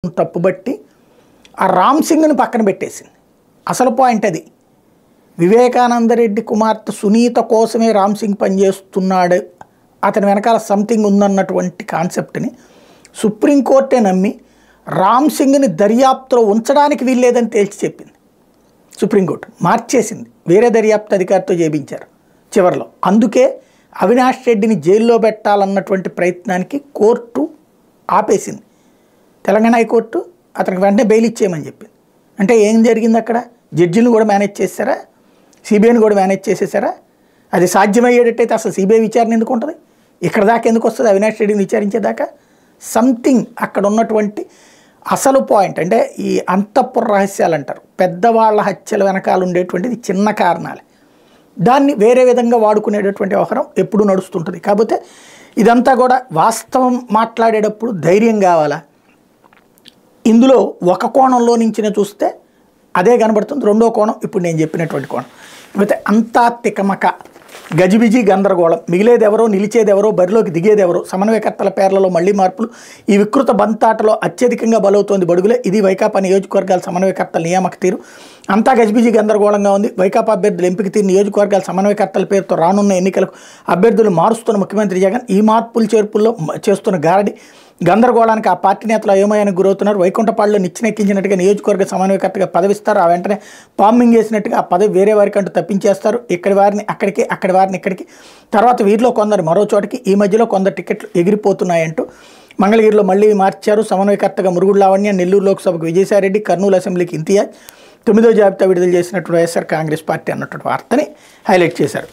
తప్పుబట్టి ఆ రామ్ సింగ్ని పక్కన పెట్టేసింది. అసలు పాయింట్ అది. వివేకానందరెడ్డి కుమార్తె సునీత కోసమే రామ్ సింగ్ పనిచేస్తున్నాడు, అతని వెనకాల సంథింగ్ ఉందన్నటువంటి కాన్సెప్ట్ని సుప్రీంకోర్టే నమ్మి రామ్ సింగ్ని దర్యాప్తులో ఉంచడానికి వీల్లేదని తేల్చి చెప్పింది. సుప్రీంకోర్టు మార్చేసింది, వేరే దర్యాప్తు అధికారితో చేయించారు చివరిలో. అందుకే అవినాష్ రెడ్డిని జైల్లో పెట్టాలన్నటువంటి ప్రయత్నానికి కోర్టు ఆపేసింది. తెలంగాణ హైకోర్టు అతనికి వెంటనే బెయిల్ ఇచ్చేయమని చెప్పింది. అంటే ఏం జరిగింది అక్కడ? జడ్జిని కూడా మేనేజ్ చేశారా, సిబిఐని కూడా మేనేజ్ చేసేసారా? అది సాధ్యమయ్యేటట్టయితే అసలు సిబిఐ విచారణ ఎందుకు ఉంటుంది? ఇక్కడ దాకా ఎందుకు వస్తుంది అవినాష్ రెడ్డిని విచారించేదాకా? సంథింగ్ అక్కడ ఉన్నటువంటి అసలు పాయింట్ అంటే ఈ అంతఃపుర రహస్యాలు అంటారు, పెద్దవాళ్ళ హత్యల వెనకాల ఉండేటువంటిది చిన్న కారణాలే, దాన్ని వేరే విధంగా వాడుకునేటటువంటి వ్యవహారం ఎప్పుడూ నడుస్తుంటుంది. కాకపోతే ఇదంతా కూడా వాస్తవం మాట్లాడేటప్పుడు ధైర్యం కావాలా. ఇందులో ఒక కోణంలో నుంచి చూస్తే అదే కనబడుతుంది, రెండో కోణం ఇప్పుడు నేను చెప్పినటువంటి కోణం. అయితే అంతా తికమక, గజిబిజి, గందరగోళం, మిగిలేదెవరో, నిలిచేదెవరో, బరిలోకి దిగేదెవరో, సమన్వయకర్తల పేర్లలో మళ్లీ మార్పులు, ఈ వికృత బంతాటలో అత్యధికంగా బలవుతోంది బడుగులే, ఇది వైకాపా నియోజకవర్గాల సమన్వయకర్తల నియామక తీరు. అంతా గజిబిజి గందరగోళంగా ఉంది. వైకాపా అభ్యర్థులు ఎంపిక తీరు, నియోజకవర్గాల సమన్వయకర్తల పేరుతో రానున్న ఎన్నికలకు అభ్యర్థులు మారుస్తున్న ముఖ్యమంత్రి జగన్, ఈ మార్పులు చేర్పుల్లో చేస్తున్న గారడి, గందరగోళానికి ఆ పార్టీ నేతలు అయోమయానికి గురవుతున్నారు. వైకుంఠపాడులో నిచ్చెనెక్కించినట్టుగా నియోజకవర్గ సమన్వయకర్తగా పదవిస్తారు, ఆ వెంటనే పాంబింగ్ చేసినట్టుగా ఆ పదవి వేరే వారికి అంటూ తప్పించేస్తారు. ఇక్కడి వారిని అక్కడికి, అక్కడి వారిని ఇక్కడికి, తర్వాత వీరిలో కొందరు మరో చోటికి, ఈ మధ్యలో కొందరు టికెట్లు ఎగిరిపోతున్నాయంటూ మంగళగిరిలో మళ్లీ మార్చారు. సమన్వయకర్తగా మురుగుడు లావణ్య, నెల్లూరు లోక్సభకు విజయసాయిరెడ్డి, కర్నూలు అసెంబ్లీకి ఇంతియాజ్, 9వ జాబితా విడుదల చేసినట్టు వైఎస్ఆర్ కాంగ్రెస్ పార్టీ అన్నటువంటి వార్తని హైలైట్ చేశారు.